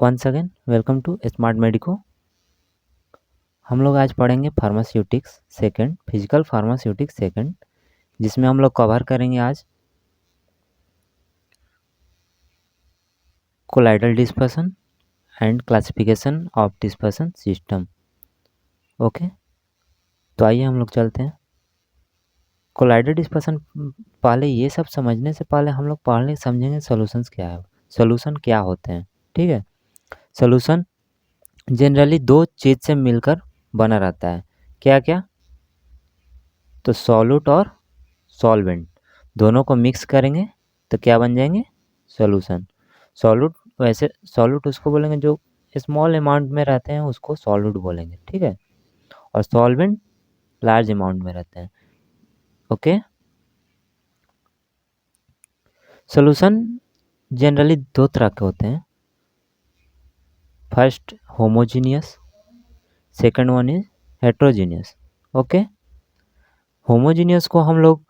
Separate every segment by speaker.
Speaker 1: Once again welcome to Smart Medico. हम लोग आज पढ़ेंगे pharmaceutics second, physical pharmaceutics second, जिसमें हम लोग कवर करेंगे आज colloidal dispersion and classification of dispersion system. Okay, तो आइए हम लोग चलते हैं। कोलाइडल डिस्पर्सन, पहले ये सब समझने से पहले हम लोग पढ़ने समझेंगे सोल्यूशंस क्या है, सोल्यूशन क्या होते हैं। ठीक है, सोल्यूशन जनरली दो चीज़ से मिलकर बना रहता है। क्या क्या? तो सॉल्यूट और सॉल्वेंट दोनों को मिक्स करेंगे तो क्या बन जाएंगे? सॉल्यूशन। सॉल्यूट, वैसे सॉल्यूट उसको बोलेंगे जो स्मॉल अमाउंट में रहते हैं, उसको सॉल्यूट बोलेंगे। ठीक है, और सॉल्वेंट लार्ज अमाउंट में रहते हैं। ओके, सॉल्यूशन जनरली दो तरह के होते हैं। First homogeneous, second one is heterogeneous. Okay, homogeneous को हम लोग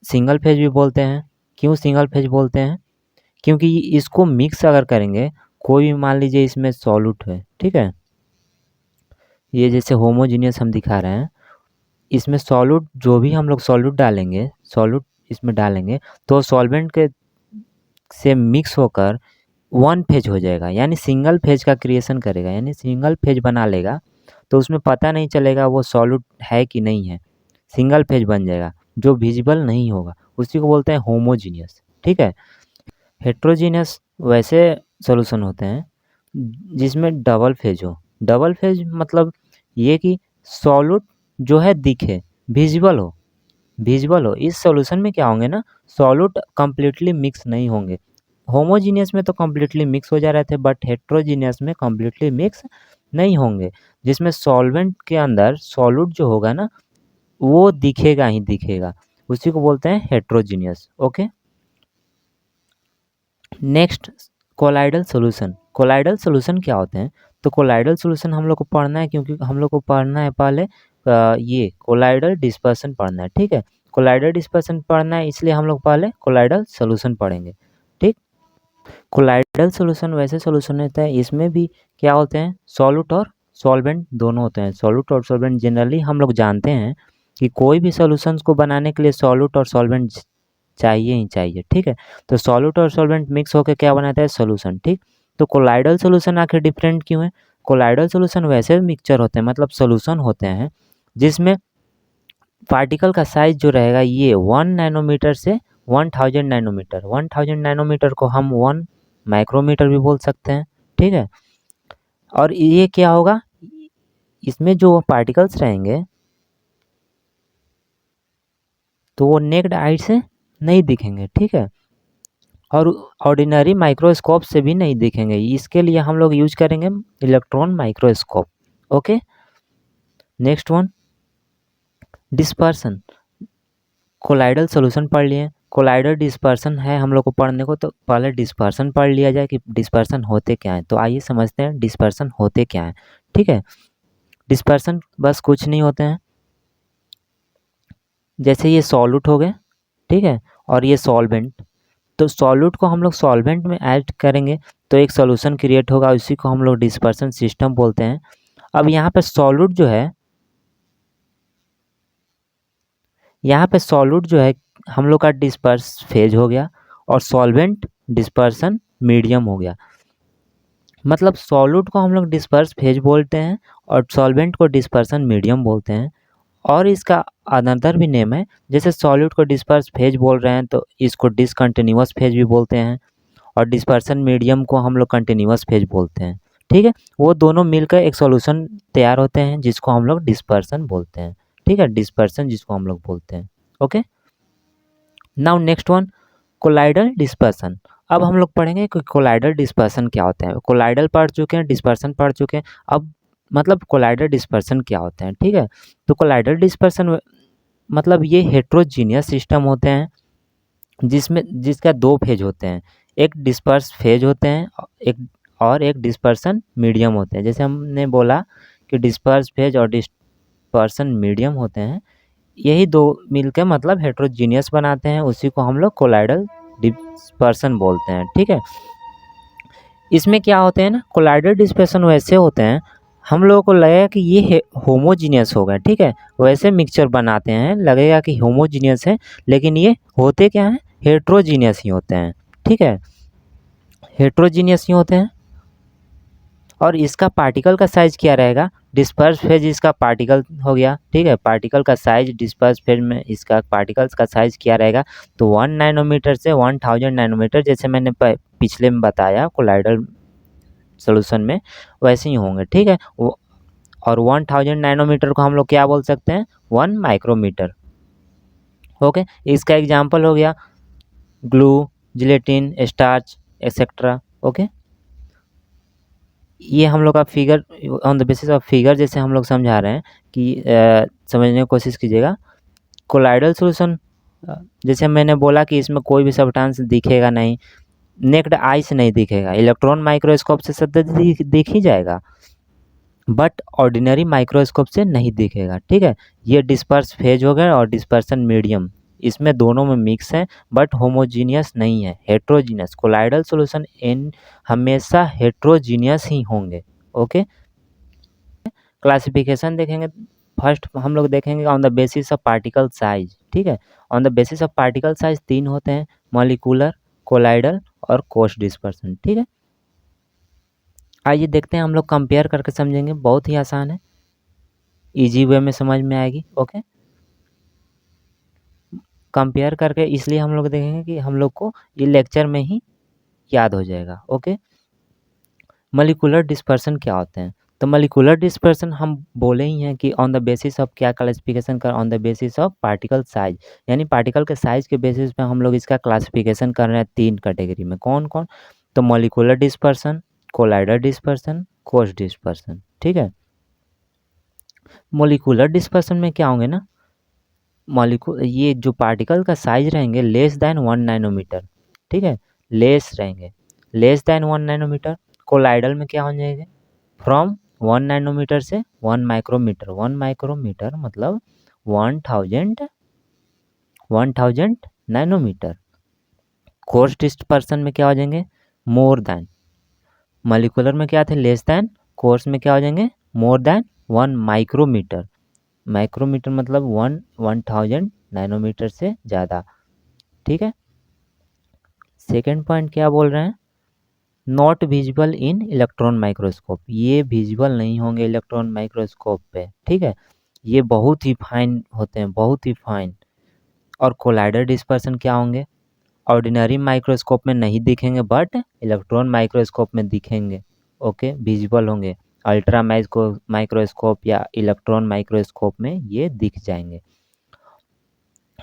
Speaker 1: सिंगल फेज भी बोलते हैं। क्यों सिंगल फेज बोलते हैं? क्योंकि इसको मिक्स अगर करेंगे, कोई भी मान लीजिए इसमें सॉल्यूट है, ठीक है, ये जैसे होमोजीनियस हम दिखा रहे हैं, इसमें सॉल्यूट जो भी हम लोग सॉल्यूट डालेंगे, सॉल्यूट इसमें डालेंगे तो सॉल्वेंट के से मिक्स होकर वन फेज हो जाएगा, यानी सिंगल फेज का क्रिएशन करेगा, यानी सिंगल फेज बना लेगा। तो उसमें पता नहीं चलेगा वो सॉल्यूट है कि नहीं है, सिंगल फेज बन जाएगा जो विजिबल नहीं होगा, उसी को बोलते हैं होमोजीनियस। ठीक है, हेट्रोजीनियस वैसे सॉल्यूशन होते हैं जिसमें डबल फेज हो। डबल फेज मतलब ये कि सॉल्यूट जो है दिखे, विजिबल हो, विजिबल हो। इस सॉल्यूशन में क्या होंगे ना, सॉल्यूट कंप्लीटली मिक्स नहीं होंगे। होमोजीनियस में तो कंप्लीटली मिक्स हो जा रहे थे, बट हेट्रोजीनियस में कंप्लीटली मिक्स नहीं होंगे, जिसमें सॉल्वेंट के अंदर सॉल्यूट जो होगा ना वो दिखेगा ही दिखेगा, उसी को बोलते हैं heterogeneous. Okay, next colloidal solution. Colloidal solution क्या होते हैं? तो कोलाइडल सॉल्यूशन हम लोग को पढ़ना है, क्योंकि हम लोग को पढ़ना है पहले ये कोलाइडल डिस्पर्सन पढ़ना है। ठीक है, कोलाइडल डिस्पर्सन पढ़ना है, इसलिए हम लोग पहले कोलाइडल सॉल्यूशन पढ़ेंगे। ठीक, कोलाइडल सॉल्यूशन वैसे सॉल्यूशन होता है, इसमें भी क्या होते हैं, सॉल्यूट और सॉल्वेंट दोनों होते हैं। सॉल्यूट और सॉल्वेंट जनरली हम लोग जानते हैं कि कोई भी सॉल्यूशंस को बनाने के लिए सॉल्यूट और सॉल्वेंट चाहिए ही चाहिए। ठीक है, तो सॉल्यूट और सॉल्वेंट मिक्स होकर क्या बनाता है? सॉल्यूशन। ठीक, तो कोलाइडल सॉल्यूशन आखिर डिफरेंट क्यों है? कोलाइडल सॉल्यूशन वैसे मिक्सचर होते हैं, मतलब सॉल्यूशन होते हैं जिसमें पार्टिकल का साइज जो रहेगा ये 1 नैनोमीटर से 1000 नैनोमीटर, 1000 नैनोमीटर को हम 1 माइक्रोमीटर भी बोल सकते हैं। ठीक है, और ये क्या होगा, इसमें जो पार्टिकल्स रहेंगे तो वो नेक्ड आई से नहीं दिखेंगे। ठीक है, और ऑर्डिनरी माइक्रोस्कोप से भी नहीं दिखेंगे, इसके लिए हम लोग यूज करेंगे electron microscope. Okay, next one dispersion. Colloidal solution पढ़ लिए, कोलाइडल डिस्पर्सन है हम लोग को पढ़ने को, तो पहले डिस्पर्सन पढ़ लिया जाए कि डिस्पर्सन होते क्या हैं। तो आइए समझते हैं डिस्पर्सन होते क्या हैं। ठीक है, डिस्पर्सन बस कुछ नहीं होते हैं, जैसे ये सॉल्यूट हो गए, ठीक है, और ये सॉल्वेंट। तो सॉल्यूट को हम लोग सॉल्वेंट में ऐड करेंगे तो एक सॉल्यूशन क्रिएट होगा, उसी को हम लोग डिस्पर्सन सिस्टम बोलते हैं। अब यहाँ पे सॉल्यूट जो है, यहाँ पे सॉल्यूट जो है हम लोग का डिस्पर्स फेज हो गया, और सॉल्वेंट डिस्पर्सन मीडियम हो गया। मतलब सॉल्यूट को हम लोग डिस्पर्स फेज बोलते हैं और सॉल्वेंट को डिस्पर्सन मीडियम बोलते हैं। और इसका अनदर भी नेम है, जैसे सॉल्यूट को डिस्पर्स फेज बोल रहे हैं तो इसको डिसकंटिन्यूअस फेज भी बोलते हैं, और डिस्पर्सन मीडियम को हम लोग कंटिन्यूअस फेज बोलते हैं। ठीक है, वो दोनों मिलकर एक सॉल्यूशन तैयार होते हैं जिसको हम लोग डिस्पर्सन बोलते हैं। ठीक है, डिस्पर्सन जिसको हम लोग बोलते हैं। Okay, now next one colloidal dispersion. अब हम लोग पढ़ेंगे कि कोलाइडल डिस्पर्सन क्या होता है। कोलाइडल पढ़ चुके हैं, डिस्पर्सन पढ़ चुके हैं, अब मतलब कोलाइडल डिस्पर्सन क्या होता है। ठीक है, तो कोलाइडल डिस्पर्सन मतलब ये हेट्रोजीनियस सिस्टम होते हैं जिसमें जिसका दो फेज होते हैं, एक डिस्पर्स फेज होते हैं, एक और एक डिस्पर्सन मीडियम होते हैं। जैसे हमने बोला कि डिस्पर्स फेज और डिस्पर्सन मीडियम होते हैं, यही दो मिलकर मतलब हेट्रोजीनियस बनाते हैं, उसी को हम लोग कोलाइडल डिस्पर्सन बोलते हैं। ठीक है, इसमें क्या होते हैं ना, कोलाइडल डिस्पर्सन वैसे होते हैं, हम लोगों को लगेगा कि ये होमोजीनियस होगा, ठीक है, वैसे मिक्सचर बनाते हैं, लगेगा कि होमोजीनियस है, लेकिन ये होते क्या हैं, हेट्रोजीनियस ही होते हैं, ठीक है, हेट्रोजीनियस ही होते हैं। और इसका पार्टिकल का साइज क्या रहेगा, डिस्पर्स फेज इसका पार्टिकल हो गया, ठीक है, पार्टिकल का साइज डिस्पर्स फेज में इसका पार्टिकल्स का साइज क्या रहेगा, तो 1 नैनोमीटर से 1000 नैनोमीटर, जैसे मैंने पिछले में बताया कोलाइडल सोल्यूशन में, वैसे ही होंगे, ठीक है। और 1000 नैनोमीटर को हम लोग क्या बोल सकते हैं, 1 माइक्रोमीटर। ओके, इसका एग्जांपल हो गया glue, gelatin, starch etcetera. Okay, ये हम लोग का figure on the basis of figure जैसे हम लोग समझा रहे हैं कि समझने की कोशिश कीजिएगा। कोलाइडल सॉल्यूशन जैसे मैंने बोला कि इसमें कोई भी सब्सटेंस दिखेगा नहीं, नेक्ड आई से नहीं दिखेगा, इलेक्ट्रॉन माइक्रोस्कोप से सब दिख ही जाएगा, बट ऑर्डिनरी माइक्रोस्कोप से नहीं दिखेगा, ठीक है। ये डिस्पर्स फेज हो गया और डिस्पर्सन मीडियम, इसमें दोनों में मिक्स है, बट होमोजीनियस नहीं है, हेट्रोजीनियस। कोलाइडल सॉल्यूशन इन हमेशा हेट्रोजीनियस ही होंगे। ओके, क्लासिफिकेशन देखेंगे, फर्स्ट हम लोग देखेंगे on the basis of particle size, ठीक है। On the basis of particle size 3 होते हैं, मॉलिक्यूलर, कोलाइडल और कोश डिस्पर्सन, ठीक है। आइए देखते हैं, हम लोग कंपेयर करके समझेंगे, बहुत ही आसान है, इजी वे में समझ में आएगी। ओके, कंपेयर करके इसलिए हम लोग देखेंगे कि हम लोग को ये लेक्चर में ही याद हो जाएगा। ओके, मॉलिक्यूलर डिस्पर्सन क्या होते हैं, तो मॉलिक्यूलर डिस्पर्सन हम बोले ही हैं कि ऑन द बेसिस ऑफ क्या क्लासिफिकेशन कर, on the basis of particle size, यानी पार्टिकल के साइज के बेसिस पे हम लोग इसका क्लासिफिकेशन कर रहे हैं 3 कैटेगरी में। कौन कौन, तो मॉलिक्यूलर डिस्पर्सन, कोलाइडल डिस्पर्सन, कोश डिस्पर्सन, ठीक है। मॉलिक्यूलर डिस्पर्सन में क्या होंगे ना, मॉलिक्यूल ये जो पार्टिकल का साइज रहेंगे लेस देन 1 नैनोमीटर, ठीक है, लेस रहेंगे, लेस देन 1 नैनोमीटर। कोलाइडल में क्या हो जाएंगे, फ्रॉम 1 नैनोमीटर से 1 माइक्रोमीटर, 1 माइक्रोमीटर मतलब 1000 नैनोमीटर। कोर्स डिस्पर्सन में क्या हो जाएंगे, मोर देन, मॉलिक्यूलर में क्या थे लेस देन, कोर्स में क्या हो जाएंगे मोर देन 1 माइक्रोमीटर, माइक्रोमीटर मतलब 1000 नैनोमीटर से ज़्यादा, ठीक है। सेकेंड पॉइंट क्या बोल रहे हैं, not visible in electron microscope, ये विजिबल नहीं होंगे इलेक्ट्रॉन माइक्रोस्कोप पे, ठीक है, ये बहुत ही फाइन होते हैं, बहुत ही फाइन। और कोलाइडल डिस्पर्सन क्या होंगे, ऑर्डिनरी माइक्रोस्कोप में नहीं दिखेंगे, बट इलेक्ट्रॉन माइक्रोस्कोप में दिखेंगे। ओके, विजिबल होंगे, अल्ट्रा माइक्रोस्कोप या इलेक्ट्रॉन माइक्रोस्कोप में ये दिख जाएंगे।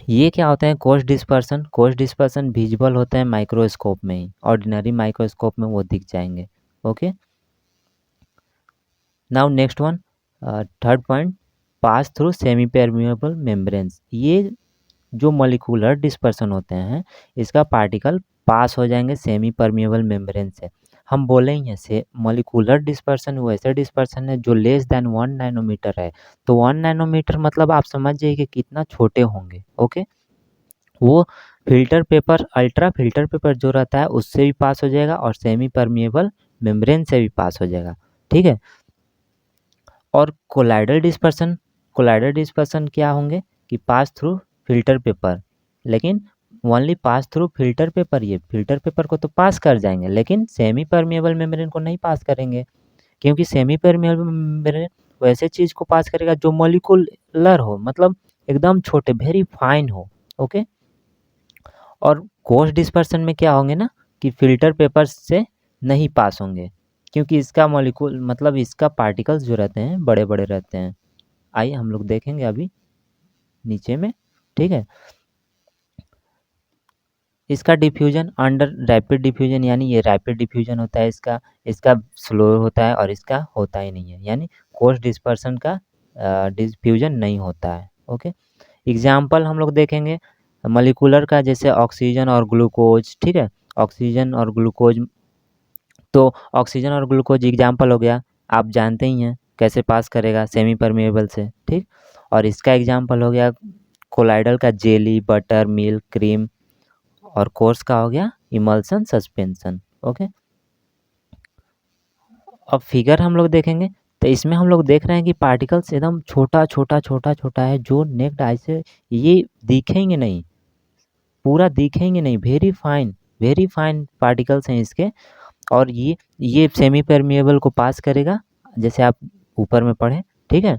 Speaker 1: ये क्या होते हैं, कोश डिस्पर्सन, कोश डिस्पर्सन विजिबल होते हैं माइक्रोस्कोप में ही, ऑर्डिनरी माइक्रोस्कोप में वो दिख जाएंगे। Okay, now next one, third point, pass through semi permeable membranes. ये जो मॉलिक्यूलर डिस्पर्सन होते हैं, इसका पार्टिकल पास हो जाएंगे सेमी परमिएबल मेम्ब्रेन से। हम बोले ही हैं से मॉलिक्यूलर डिस्पर्सन वैसे डिस्पर्सन है जो लेस देन 1 नैनोमीटर है, तो 1 नैनोमीटर मतलब आप समझ जाइए कि कितना छोटे होंगे। ओके, वो filter paper, ultra filter paper जो रहता है उससे भी पास हो जाएगा और सेमी परमिएबल मेम्ब्रेन से भी पास हो जाएगा, ठीक है। और कोलाइडल डिस्पर्सन, कोलाइडल डिस्पर्सन क्या होंगे कि पास थ्रू फिल्टर पेपर, लेकिन only pass through filter paper, ये फिल्टर पेपर को तो पास कर जाएंगे लेकिन सेमी परमिएबल मेम्ब्रेन को नहीं पास करेंगे, क्योंकि सेमी परमिएबल मेम्ब्रेन वैसे चीज़ को पास करेगा जो मॉलिक्यूलर हो, मतलब एकदम छोटे, वेरी फाइन हो। ओके, और कोश डिस्पर्सन में क्या होंगे ना कि फिल्टर पेपर से नहीं पास होंगे, क्योंकि इसका मॉलिक्यूल मतलब इसका पार्टिकल्स जो रहते हैं बड़े बड़े रहते हैं। आइए हम लोग देखेंगे अभी नीचे में, ठीक है। इसका डिफ्यूजन अंडर रैपिड डिफ्यूजन, यानी ये रैपिड डिफ्यूजन होता है इसका, इसका स्लो होता है और इसका होता ही नहीं है, यानी कोश डिस्पर्सन का डिफ्यूजन नहीं होता है। ओके, एग्जाम्पल हम लोग देखेंगे मॉलिक्यूलर का, जैसे ऑक्सीजन और ग्लूकोज, ठीक है, ऑक्सीजन और ग्लूकोज, तो ऑक्सीजन और ग्लूकोज एग्जाम्पल हो गया, आप जानते ही हैं कैसे पास करेगा सेमी परमिएबल से, ठीक। और इसका एग्जाम्पल हो गया कोलाइडल का जेली, बटर, मिल्क, क्रीम, और कोर्स का हो गया इमल्सन सस्पेंशन। ओके, अब फिगर हम लोग देखेंगे तो इसमें हम लोग देख रहे हैं कि पार्टिकल्स एकदम छोटा छोटा छोटा छोटा है, जो नेक्ड आई से ये दिखेंगे नहीं, पूरा दिखेंगे नहीं, वेरी फाइन पार्टिकल्स हैं इसके। और ये सेमी परमिएबल को पास करेगा, जैसे आप ऊपर में पढ़ें, ठीक है।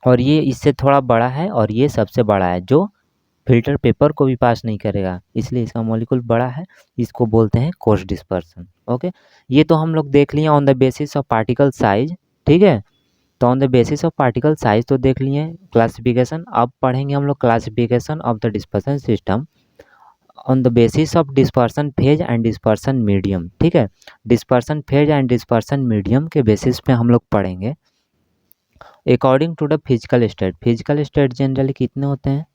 Speaker 1: और ये इससे थोड़ा बड़ा है और ये सबसे बड़ा है, जो फिल्टर पेपर को भी पास नहीं करेगा, इसलिए इसका मॉलिक्यूल बड़ा है। इसको बोलते हैं कोर्स डिस्पर्सन। ओके, ये तो हम लोग देख लिए on the basis of particle size, ठीक है। तो on the basis of particle size तो देख लिए क्लासिफिकेशन। अब पढ़ेंगे हम लोग classification of the dispersion system on the basis of dispersion phase and dispersion medium, ठीक है। Dispersion phase and dispersion medium के बेसिस पे हम लोग पढ़ेंगे according to the physical state. Physical state generally कितने होते हैं?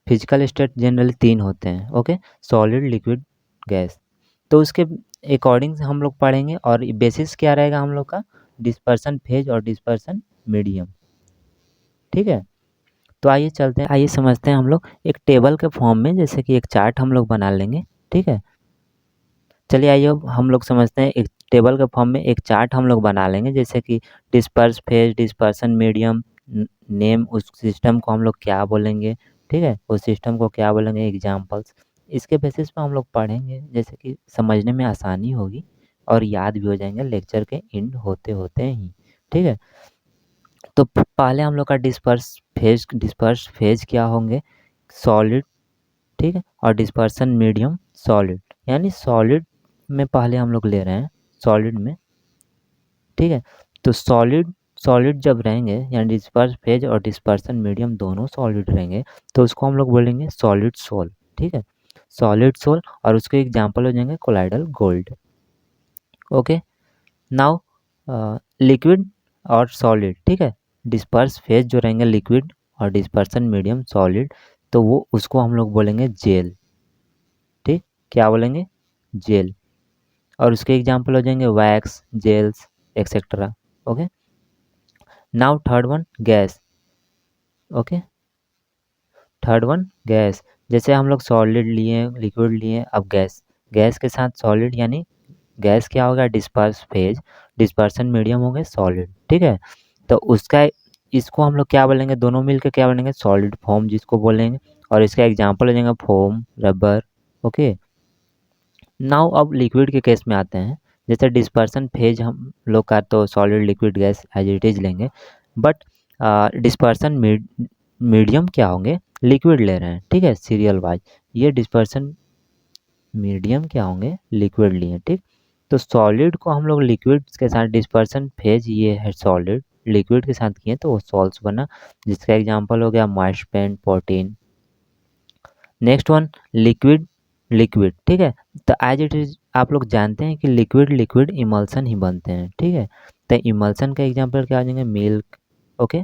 Speaker 1: फिजिकल स्टेट जनरली 3 होते हैं, ओके, सॉलिड, लिक्विड, गैस। तो उसके अकॉर्डिंग हम लोग पढ़ेंगे, और बेसिस क्या रहेगा हम लोग का? डिस्पर्सन फेज और डिस्पर्सन मीडियम, ठीक है। तो आइए चलते हैं, आइए समझते हैं हम लोग एक टेबल के फॉर्म में, जैसे कि एक चार्ट हम लोग बना लेंगे, ठीक है। चलिए आइए अब हम लोग समझते हैं, एक टेबल के फॉर्म में एक चार्ट हम लोग बना लेंगे, जैसे कि disperse phase, dispersion medium, name उस सिस्टम को हम लोग क्या बोलेंगे, ठीक है, उस सिस्टम को क्या बोलेंगे, एग्जाम्पल्स। इसके बेसिस पे हम लोग पढ़ेंगे, जैसे कि समझने में आसानी होगी और याद भी हो जाएंगे लेक्चर के एंड होते होते ही, ठीक है। तो पहले हम लोग का डिस्पर्स फेज क्या होंगे? सॉलिड, ठीक है, और डिस्पर्सन मीडियम सॉलिड, यानी सॉलिड में पहले हम लोग ले रहे हैं, सॉलिड में, ठीक है। तो सॉलिड सॉलिड जब रहेंगे, यानी डिस्पर्स फेज और डिस्पर्सन मीडियम दोनों सॉलिड रहेंगे, तो उसको हम लोग बोलेंगे सॉलिड सोल, ठीक है, सॉलिड सोल। और उसके एग्जाम्पल हो जाएंगे colloidal gold. Okay, now liquid और सॉलिड, ठीक है, डिस्पर्स फेज जो रहेंगे लिक्विड और डिस्पर्सन मीडियम सॉलिड, तो वो उसको हम लोग बोलेंगे जेल, ठीक, क्या बोलेंगे? जेल। और उसके एग्जाम्पल हो जाएंगे wax, gels, etcetera. Okay, now third one gas. Okay, third one gas, जैसे हम लोग सॉलिड लिए, लिक्विड लिए, अब गैस, गैस के साथ सॉलिड, यानी गैस क्या होगा? डिस्पर्स फेज, डिस्पर्सन मीडियम हो गए सॉलिड, ठीक है। तो उसका इसको हम लोग क्या बोलेंगे? दोनों मिलकर क्या बोलेंगे? सॉलिड फॉर्म जिसको बोलेंगे। और इसका एग्जाम्पल हो जाएगा फोम, रबर। ओके, नाउ अब लिक्विड के केस में आते हैं, जैसे डिस्पर्सन फेज हम लोग का तो solid, liquid, gas as it is लेंगे, बट डिस्पर्सन मीडियम क्या होंगे? लिक्विड ले रहे हैं, ठीक है, सीरियल वाइज। ये डिस्पर्सन मीडियम क्या होंगे? लिक्विड लिए, ठीक। तो सॉलिड को हम लोग लिक्विड के साथ, डिस्पर्सन फेज ये है सॉलिड, लिक्विड के साथ किए तो वो सॉल्ट्स बना, जिसका एग्जांपल हो गया moist paint, protein. Next one liquid, liquid, ठीक है। तो एज इट इज आप लोग जानते हैं कि लिक्विड लिक्विड इमल्सन ही बनते हैं, ठीक है। तो इमल्सन का एग्जांपल क्या आ जाएंगे? मिल्क। ओके,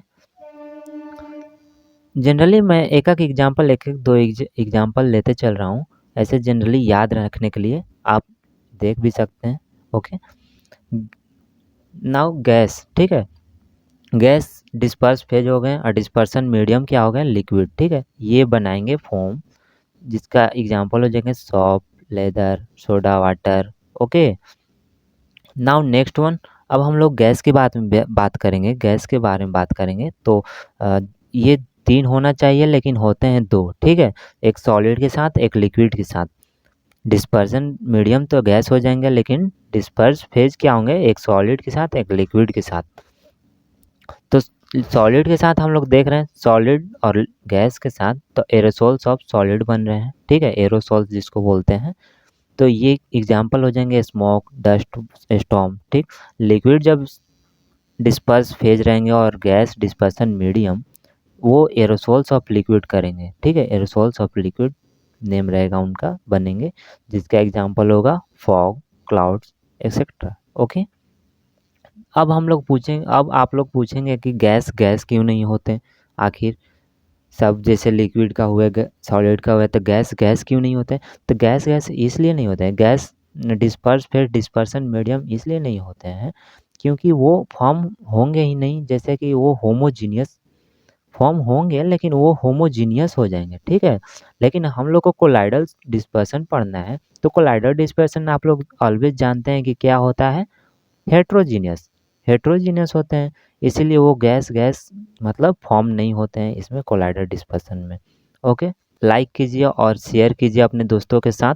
Speaker 1: जनरली मैं एक एक एग्जांपल, एक एक दो एग्जांपल लेते चल रहा हूँ, ऐसे जनरली याद रखने के लिए आप देख भी सकते हैं। ओके, नाउ गैस, ठीक है, गैस डिस्पर्स फेज हो गए और डिस्पर्सन मीडियम क्या हो गए? लिक्विड, ठीक है। ये बनाएंगे फोम, जिसका एग्जांपल हो जाएंगे shop, leather, soda water. Okay, now next one, अब हम लोग गैस की बात करेंगे, गैस के बारे में बात करेंगे। तो ये 3 होना चाहिए, लेकिन होते हैं 2, ठीक है, एक सॉलिड के साथ, एक लिक्विड के साथ। डिस्पर्सन मीडियम तो गैस हो जाएंगे, लेकिन डिस्पर्स फेज क्या होंगे? एक सॉलिड के साथ, एक लिक्विड के साथ। तो सॉलिड के साथ हम लोग देख रहे हैं, सॉलिड और गैस के साथ तो एरोसोल्स ऑफ सॉलिड बन रहे हैं, ठीक है, एरोसोल्स जिसको बोलते हैं। तो ये एग्जांपल हो जाएंगे स्मोक, डस्ट स्टॉर्म, ठीक। लिक्विड जब डिस्पर्स फेज रहेंगे और गैस डिस्पर्सन मीडियम, वो एरोसोल्स ऑफ लिक्विड करेंगे, ठीक है, एरोसोल्स ऑफ लिक्विड नेम रहेगा उनका, बनेंगे, जिसका एग्जांपल होगा फॉग, क्लाउड्स, एक्सेट्रा। ओके, अब हम लोग पूछेंगे, अब आप लोग पूछेंगे कि गैस गैस क्यों नहीं होते आखिर? सब जैसे लिक्विड का हुआ, सॉलिड का हुआ, तो गैस गैस क्यों नहीं होते? तो गैस गैस इसलिए नहीं होते हैं, गैस डिस्पर्स फिर डिस्पर्सन मीडियम इसलिए नहीं होते हैं क्योंकि वो फॉर्म होंगे ही नहीं, जैसे कि वो होमोजीनियस फॉर्म होंगे, लेकिन वो होमोजीनियस हो जाएंगे, ठीक है। लेकिन हम लोग को कोलाइडल डिस्पर्सन पढ़ना है, तो कोलाइडल डिस्पर्सन आप लोग ऑलवेज जानते हैं कि क्या होता है? हेट्रोजीनियस, हेट्रोजीनियस होते हैं, इसीलिए वो गैस गैस मतलब फॉर्म नहीं होते हैं इसमें कोलाइडर डिस्पर्सन में। ओके, लाइक कीजिए और शेयर कीजिए अपने दोस्तों के साथ।